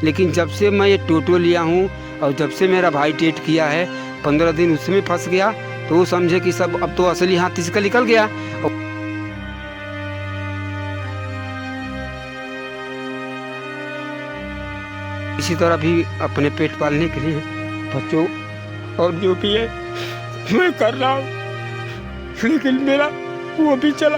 लेकिन जब से मैं ये टोटो लिया हूँ और जब से मेरा भाई टेट किया है 15 दिन उसमें फंस गया, तो वो समझे कि सब अब तो असली हाथ इसका निकल गया। इसी तरह भी अपने पेट पालने के लिए बच्चों और जो भी है मैं कर रहा हूँ, लेकिन मेरा वो भी चला।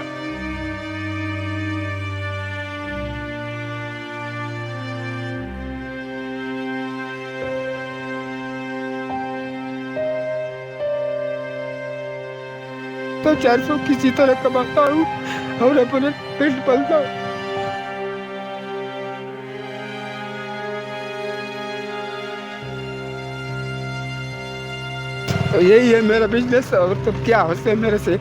तो 400 किसी तरह कमाता हूँ और अपने पेट पालता हूँ। तो यही है मेरा बिजनेस, और तो क्या होता है मेरे से।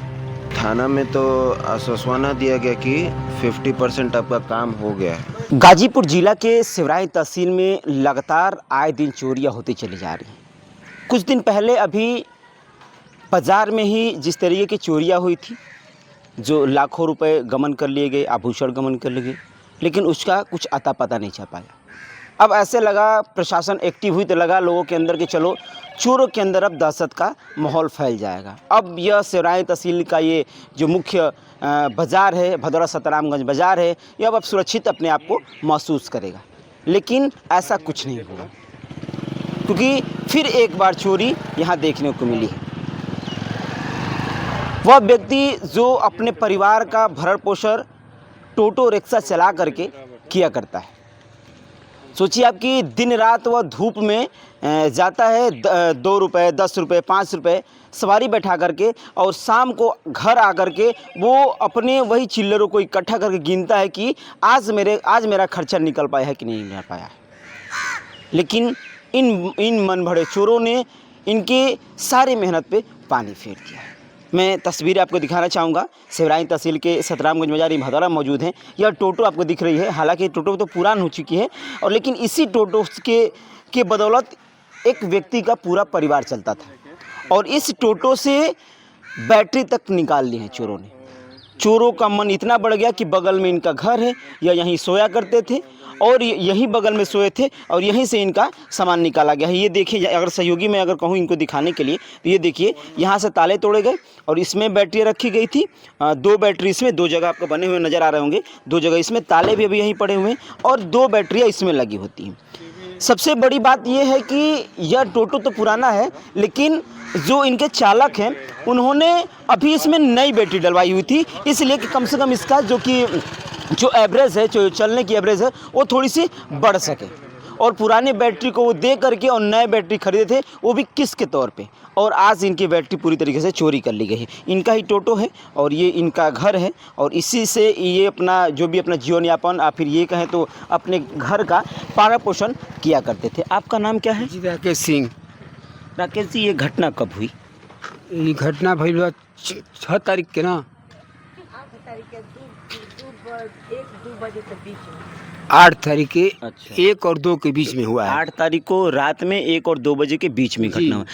थाना में तो आश्वासना दिया गया कि 50% आपका काम हो गया है। गाजीपुर जिला के सिवराई तहसील में लगातार आए दिन चोरियां होती चली जा रही हैं। कुछ दिन पहले अभी बाज़ार में ही जिस तरीके की चोरियां हुई थी, जो लाखों रुपए गमन कर लिए गए, आभूषण गमन कर लिए गए, लेकिन उसका कुछ अता पता नहीं चल पाया। अब ऐसे लगा प्रशासन एक्टिव हुई तो लगा लोगों के अंदर कि चलो चोरों के अंदर अब दहशत का माहौल फैल जाएगा। अब यह सिवराई तहसील का ये जो मुख्य बाज़ार है, भदौरा सतरामगंज बाज़ार है, यह अब सुरक्षित अपने आप को महसूस करेगा। लेकिन ऐसा कुछ नहीं हुआ, क्योंकि फिर एक बार चोरी यहाँ देखने को मिली है। वह व्यक्ति जो अपने परिवार का भरण पोषण टोटो रिक्शा चला करके किया करता है। सोचिए आपकी दिन रात वह धूप में जाता है 2 रुपये, 10 रुपये, 5 रुपये सवारी बैठा करके, और शाम को घर आ करके वो अपने वही चिल्लरों को इकट्ठा करके गिनता है कि आज मेरा खर्चा निकल पाया है कि नहीं निकल पाया है। लेकिन इन मन भरे चोरों ने इनके सारे मेहनत पे पानी फेर दिया है। मैं तस्वीरें आपको दिखाना चाहूँगा। सिवराई तहसील के सतरामगंज बाजार भदौरा मौजूद हैं। यह टोटो आपको दिख रही है, हालांकि टोटो तो पुरान हो चुकी है, और लेकिन इसी टोटो के बदौलत एक व्यक्ति का पूरा परिवार चलता था, और इस टोटो से बैटरी तक निकाल ली है चोरों ने। चोरों का मन इतना बढ़ गया कि बगल में इनका घर है, या यहीं सोया करते थे और यहीं बगल में सोए थे, और यहीं से इनका सामान निकाला गया है। ये देखिए, अगर सहयोगी मैं अगर कहूँ इनको दिखाने के लिए, तो ये देखिए यहाँ से ताले तोड़े गए और इसमें बैटरी रखी गई थी। 2 बैटरी इसमें, 2 जगह आपको बने हुए नज़र आ रहे होंगे, 2 जगह इसमें ताले भी अभी यहीं पड़े हुए हैं, और 2 बैटरियाँ इसमें लगी होती हैं। सबसे बड़ी बात यह है कि यह टोटो तो पुराना है, लेकिन जो इनके चालक हैं उन्होंने अभी इसमें नई बैटरी डलवाई हुई थी, इसलिए कि कम से कम इसका जो एवरेज है, जो चलने की एवरेज है, वो थोड़ी सी बढ़ सके। और पुरानी बैटरी को वो दे करके और नए बैटरी खरीदे थे, वो भी किस्त के तौर पे, और आज इनकी बैटरी पूरी तरीके से चोरी कर ली गई है। इनका ही टोटो है और ये इनका घर है, और इसी से ये अपना जो भी अपना जीवन यापन, या फिर ये कहें तो अपने घर का पालन पोषण किया करते थे। आपका नाम क्या है? जी, राकेश सिंह। राकेश जी, ये घटना कब हुई? ये घटना भइल 6 तारीख के ना, 1-2 बजे के बीच में। 8 तारीख के अच्छा। 1 और 2 के बीच में हुआ है। 8 तारीख को रात में 1 और 2 बजे के बीच में जी। घटना हुआ।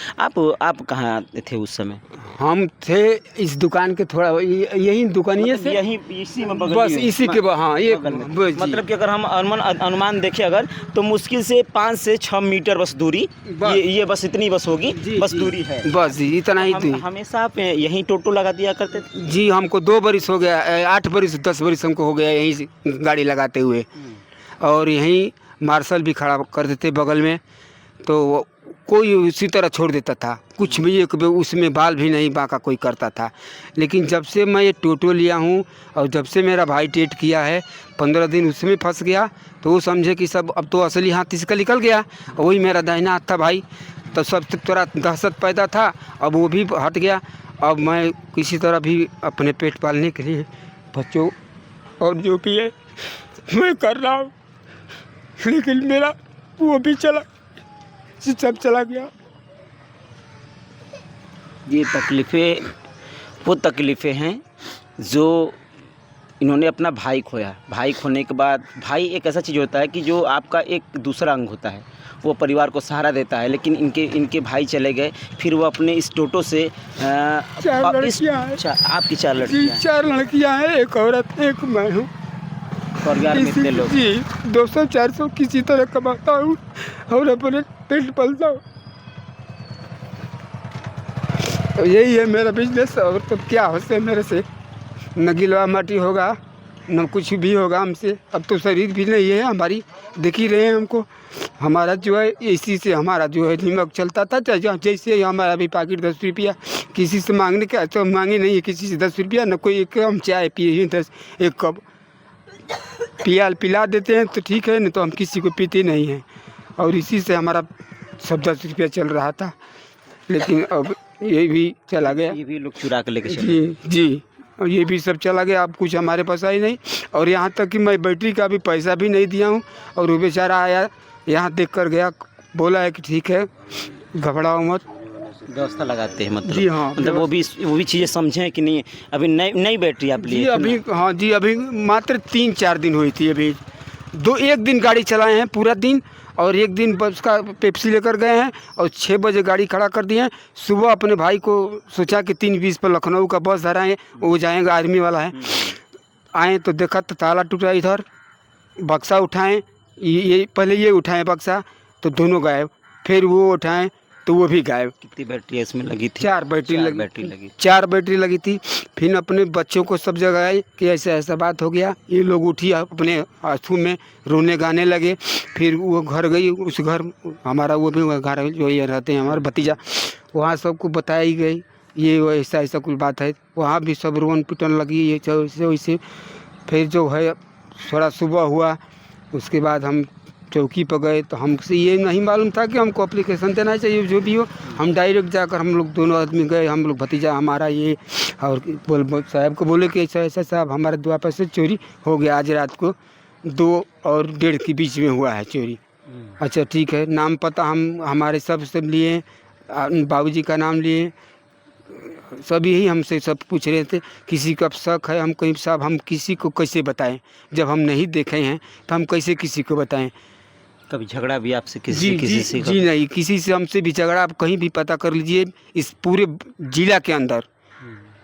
आप कहाँ थे उस समय? हम थे इस दुकान के थोड़ा यही दुकानिए से, यही इसी में बगल बस ही है। इसी के हाँ, ये बगल में। बस जी। मतलब कि अगर हम अनुमान देखें अगर, तो मुश्किल से 5 से 6 मीटर बस दूरी, बस। ये बस इतनी बस होगी, जी, बस जी। दूरी है। बस जी, इतना ही दूरी। हमेशा आप यहीं टोटो लगा दिया करते थे? जी, हमको 2 बरिस हो गया, 8 बरिस 10 बरिस हमको हो गया यहीं से गाड़ी लगाते हुए, और यहीं मार्शल भी खड़ा कर देते बगल में, तो कोई उसी तरह छोड़ देता था, कुछ भी एक भी उसमें बाल भी नहीं बाका कोई करता था। लेकिन जब से मैं ये टोटो लिया हूँ और जब से मेरा भाई टेट किया है 15 दिन उसमें फंस गया, तो वो समझे कि सब अब तो असली हाथ इसका निकल गया। वही मेरा दाहिना हाथ था भाई, तो सब थोड़ा दहशत पैदा था, अब वो भी हट गया। अब मैं किसी तरह भी अपने पेट पालने के लिए बच्चों और जो भी है मैं कर रहा हूँ, लेकिन मेरा वो भी चला, सब चला गया। ये तकलीफ़ें वो तकलीफ़ें हैं जो इन्होंने अपना भाई खोया। भाई खोने के बाद, भाई एक ऐसा चीज़ होता है कि जो आपका एक दूसरा अंग होता है, वो परिवार को सहारा देता है। लेकिन इनके भाई चले गए, फिर वो अपने इस टोटो से 4 लड़कियाँ हैं। आपकी 4 लड़कियाँ? 4 लड़कियाँ हैं, 1 औरत 1 मैं हूँ। परिवार में इतने लोग? जी 200-400 किसी तरह कमाता हूँ और अपने पेट पलता हूँ। तो यही है मेरा बिजनेस। और तो क्या हो से मेरे से न गिलवा माटी होगा न कुछ भी होगा हमसे। अब तो शरीर भी नहीं है हमारी, देख ही रहे हैं हमको। हमारा जो है इसी से हमारा जो है दिमाग चलता था। जैसे हमारा भी पाकिट 10 रुपया किसी से मांगने का तो मांगे नहीं है किसी से 10 रुपया, न कोई एक हम चाय पिए 10 एक कप पिला देते हैं तो ठीक है, नहीं तो हम किसी को पीते नहीं हैं। और इसी से हमारा सब 10 रुपया चल रहा था, लेकिन अब ये भी चला गया। ये भी लोग चुरा के लेके चले? जी जी, और ये भी सब चला गया। अब कुछ हमारे पास आई नहीं। और यहाँ तक कि मैं बैटरी का भी पैसा भी नहीं दिया हूँ। और वो बेचारा आया यहाँ देख कर गया, बोला है कि ठीक है घबराओ मत, व्यवस्था लगाते हैं मतलब? जी हाँ, मतलब वो भी चीज़ें समझें कि नहीं। अभी नई बैटरी आप लिए? जी अभी, हाँ जी अभी मात्र 3-4 दिन हुई थी। अभी एक दिन गाड़ी चलाए हैं पूरा दिन, और एक दिन बस का पेप्सी लेकर गए हैं और 6 बजे गाड़ी खड़ा कर दिए हैं। सुबह अपने भाई को सोचा कि 3:20 पर लखनऊ का बस धराएँ, वो जाएंगे आर्मी वाला है। आए तो देखा तो ताला टूटा, इधर बक्सा उठाएं, ये पहले ये उठाएं बक्सा तो दोनों गायब, फिर वो उठाएं तो वो भी गायब। कितनी बैटरी इसमें लगी थी? 4 बैटरी लगी। 4 बैटरी लगी थी। फिर अपने बच्चों को सब जगह आई कि ऐसा ऐसा बात हो गया। ये लोग उठी अपने आंसू में रोने गाने लगे। फिर वो घर गई, उस घर हमारा वो भी घर जो ये रहते हैं हमारे भतीजा, वहाँ सबको बताई गई ये ऐसा ऐसा कुछ बात है। वहाँ भी सब रोन पिटन लगी ये वैसे वैसे। फिर जो है थोड़ा सुबह हुआ, उसके बाद हम चौकी पर गए तो हमसे ये नहीं मालूम था कि हमको एप्लीकेशन देना चाहिए जो भी हो। हम डायरेक्ट जाकर हम लोग दोनों आदमी गए, हम लोग भतीजा हमारा ये, और साहब को बोले कि ऐसा ऐसा साहब हमारे द्वार पर से चोरी हो गया, आज रात को 2 और 1:30 के बीच में हुआ है चोरी। अच्छा ठीक है, नाम पता हम हमारे सब लिए, बाबूजी का नाम लिए, सब यही हमसे सब पूछ रहे थे किसी का शक है। हम कहीं साहब हम किसी को कैसे बताएं, जब हम नहीं देखे हैं तो हम कैसे किसी को बताएं। कभी झगड़ा भी आपसे जी नहीं, किसी से हमसे भी झगड़ा आप कहीं भी पता कर लीजिए इस पूरे जिला के अंदर,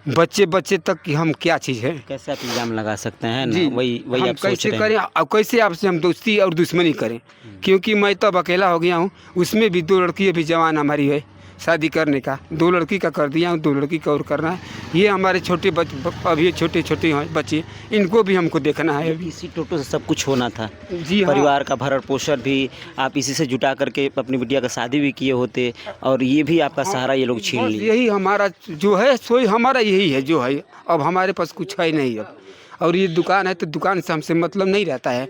बच्चे तक कि हम क्या चीज़ है। कैसे आप इल्ज़ाम लगा सकते हैं ना? जी वही हम आप सोच कैसे रहे करें, अब कैसे आपसे हम दोस्ती और दुश्मनी करें, क्योंकि मैं तो अब अकेला हो गया हूँ। उसमें भी 2 लड़की अभी जवान हमारी है शादी करने का, 2 लड़की का कर दिया हूँ, 2 लड़की का और करना है। ये हमारे छोटे अभी छोटे हैं बच्चे, इनको भी हमको देखना है। अभी इसी टोटो से सब कुछ होना था? जी हाँ, परिवार का भरण पोषण भी आप इसी से जुटा करके अपनी बिटिया का शादी भी किए होते, और ये भी आपका सहारा ये लोग छीन बस लिए। यही हमारा जो है सोई हमारा यही है जो है। अब हमारे पास कुछ है नहीं अब, और ये दुकान है तो दुकान से हमसे मतलब नहीं रहता है।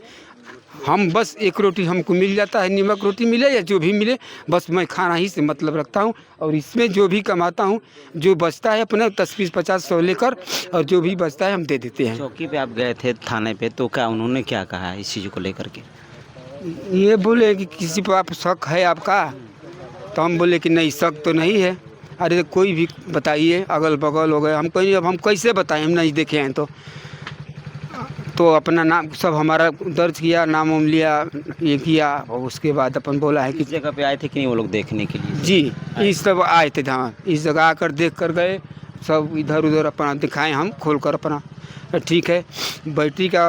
हम बस 1 रोटी हमको मिल जाता है, नमक रोटी मिले या जो भी मिले, बस मैं खाना ही से मतलब रखता हूँ। और इसमें जो भी कमाता हूँ, जो बचता है अपने 10, 20, 50, 100 लेकर, और जो भी बचता है हम दे देते हैं। चौकी पे आप गए थे थाने पे, तो क्या उन्होंने क्या कहा इस चीज़ को लेकर के? ये बोले कि किसी पर आप शक है आपका, तो हम बोले कि नहीं शक तो नहीं है। अरे कोई भी बताइए, अगल बगल हो गए, हम कहीं अब हम कैसे बताएं, हम नहीं देखे हैं तो अपना नाम सब हमारा दर्ज किया, नाम वाम लिया, ये किया, और उसके बाद अपन बोला है कि इस जगह पे आए थे कि नहीं वो लोग देखने के लिए? जी इस सब आए थे, हाँ इस जगह आकर देख कर गए, सब इधर उधर अपना दिखाएं हम खोल कर अपना। ठीक है, बैटरी का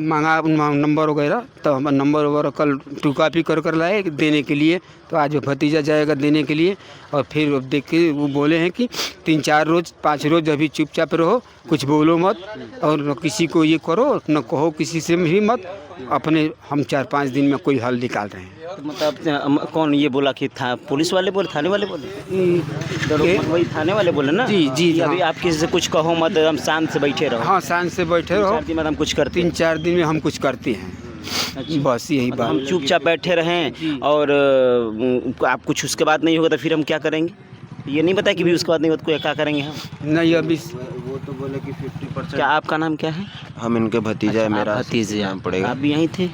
मांगा नंबर वगैरह, तो हम नंबर वगैरह कल 2 कॉपी कर लाए देने के लिए। तो आज भतीजा जाएगा देने के लिए, और फिर देख के वो बोले हैं कि 3-4 रोज़ 5 रोज़ अभी चुपचाप रहो, कुछ बोलो मत, और न किसी को ये करो, न कहो किसी से भी मत, अपने हम 4-5 दिन में कोई हल निकाल रहे हैं। तो मतलब कौन ये बोला कि था? पुलिस वाले बोले, थाने वाले बोले? वही थाने वाले बोले ना? जी अभी आप किसी से कुछ कहो मत, हम शांत से बैठे रहो। हाँ शांत से बैठे रहो, 3-4 दिन में हम कुछ करते? 3-4 दिन में हम कुछ करते हैं। बस यही बात। हम चुपचाप बैठे रहें और आप कुछ उसके बाद नहीं होगा तो फिर हम क्या करेंगे? ये नहीं पता कि भी उसके बाद नहीं होगा तो क्या करेंगे हम? नहीं अभी वो तो बोले कि 50%। क्या आपका नाम क्या है? हम इनके भतीजा है, मेरा भतीजे नाम पड़ेगा। आप भी यहीं थे?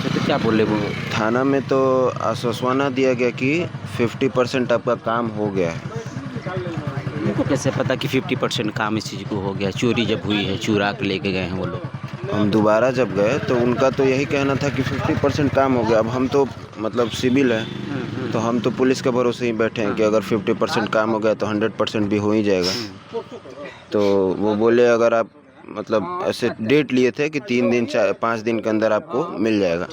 तो क्या बोले वो? थाना में तो आश्वासन दिया गया कि 50% आपका काम हो गया है। उनको कैसे पता कि 50% काम इस चीज़ को हो गया? चोरी जब हुई है, चुरा के लेके गए हैं वो लोग। हम दोबारा जब गए तो उनका तो यही कहना था कि 50% काम हो गया। अब हम तो मतलब सिविल है, तो हम तो पुलिस के भरोसे ही बैठे हैं कि अगर 50% काम हो गया तो 100% भी हो ही जाएगा। तो वो बोले अगर आप मतलब ऐसे डेट लिए थे कि 3 दिन 5 दिन के अंदर आपको मिल जाएगा।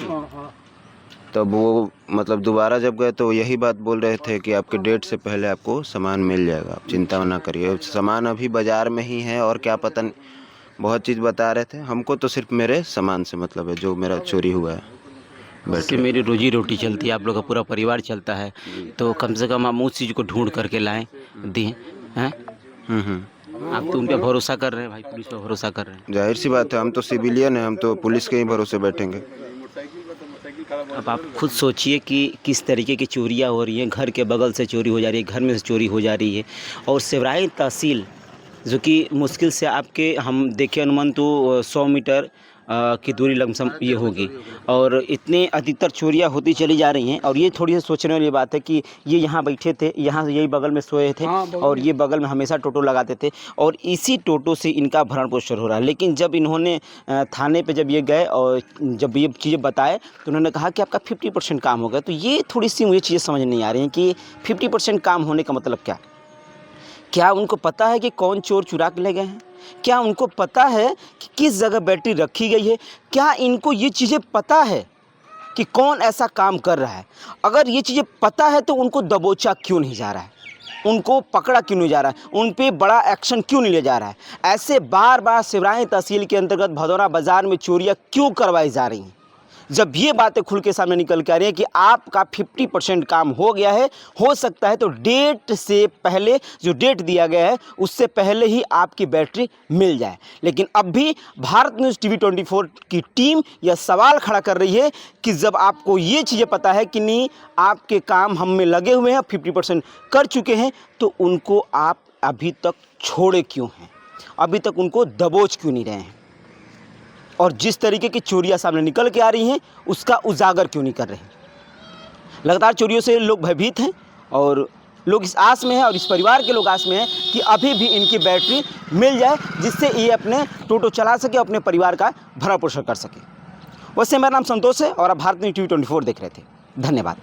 तब वो मतलब दोबारा जब गए तो यही बात बोल रहे थे कि आपके डेट से पहले आपको सामान मिल जाएगा, आप चिंता ना करिए। सामान अभी बाज़ार में ही है और क्या पता बहुत चीज़ बता रहे थे। हमको तो सिर्फ मेरे सामान से मतलब है जो मेरा चोरी हुआ है। इससे मेरी रोजी रोटी चलती है, आप लोग का पूरा परिवार चलता है, तो कम से कम आप उस चीज़ को ढूंढ करके लाएं दें हैं। आप तो उन पर भरोसा कर रहे हैं भाई, पुलिस पर भरोसा कर रहे हैं। जाहिर सी बात है, हम तो सिविलियन हैं, हम तो पुलिस के ही भरोसे बैठेंगे। अब आप खुद सोचिए कि किस तरीके की चोरियां हो रही हैं, घर के बगल से चोरी हो जा रही है, घर में से चोरी हो जा रही है। और सिवराही तहसील जो कि मुश्किल से आपके हम देखें अनुमान तो 100 मीटर की दूरी लमसम ये होगी, और इतने अधिकतर चोरियां होती चली जा रही हैं। और ये थोड़ी सी सोचने वाली बात है कि ये यहाँ बैठे थे, यहाँ यही बगल में सोए थे, और ये बगल में हमेशा टोटो लगाते थे, और इसी टोटो से इनका भरण पोषण हो रहा है। लेकिन जब इन्होंने थाने पे जब ये गए और जब ये चीज़ें बताए तो उन्होंने कहा कि आपका 50% काम हो गया। तो ये थोड़ी सी मुझे चीज़ें समझ नहीं आ रही हैं कि 50% काम होने का मतलब क्या उनको पता है कि कौन चोर चुरा के ले गए हैं? क्या उनको पता है कि किस जगह बैटरी रखी गई है? क्या इनको ये चीज़ें पता है कि कौन ऐसा काम कर रहा है? अगर ये चीज़ें पता है तो उनको दबोचा क्यों नहीं जा रहा है? उनको पकड़ा क्यों नहीं जा रहा है? उन पे बड़ा एक्शन क्यों नहीं लिया जा रहा है? ऐसे बार बार सिवराही तहसील के अंतर्गत भदौरा बाज़ार में चोरियाँ क्यों करवाई जा रही हैं? जब ये बातें खुल के सामने निकल के आ रही हैं कि आपका 50% काम हो गया है, हो सकता है तो डेट से पहले, जो डेट दिया गया है उससे पहले ही आपकी बैटरी मिल जाए। लेकिन अब भी भारत न्यूज़ टीवी 24 की टीम यह सवाल खड़ा कर रही है कि जब आपको ये चीज़ें पता है कि नहीं, आपके काम हम में लगे हुए हैं, 50% कर चुके हैं, तो उनको आप अभी तक छोड़े क्यों हैं? अभी तक उनको दबोच क्यों नहीं रहे हैं? और जिस तरीके की चोरियां सामने निकल के आ रही हैं उसका उजागर क्यों नहीं कर रहे हैं? लगातार चोरियों से लोग भयभीत हैं, और लोग इस आस में हैं, और इस परिवार के लोग आस में हैं कि अभी भी इनकी बैटरी मिल जाए, जिससे ये अपने टोटो चला सके, अपने परिवार का भरण पोषण कर सके। वैसे मेरा नाम संतोष है और आप भारत न्यूज़ टीवी 24 देख रहे थे। धन्यवाद।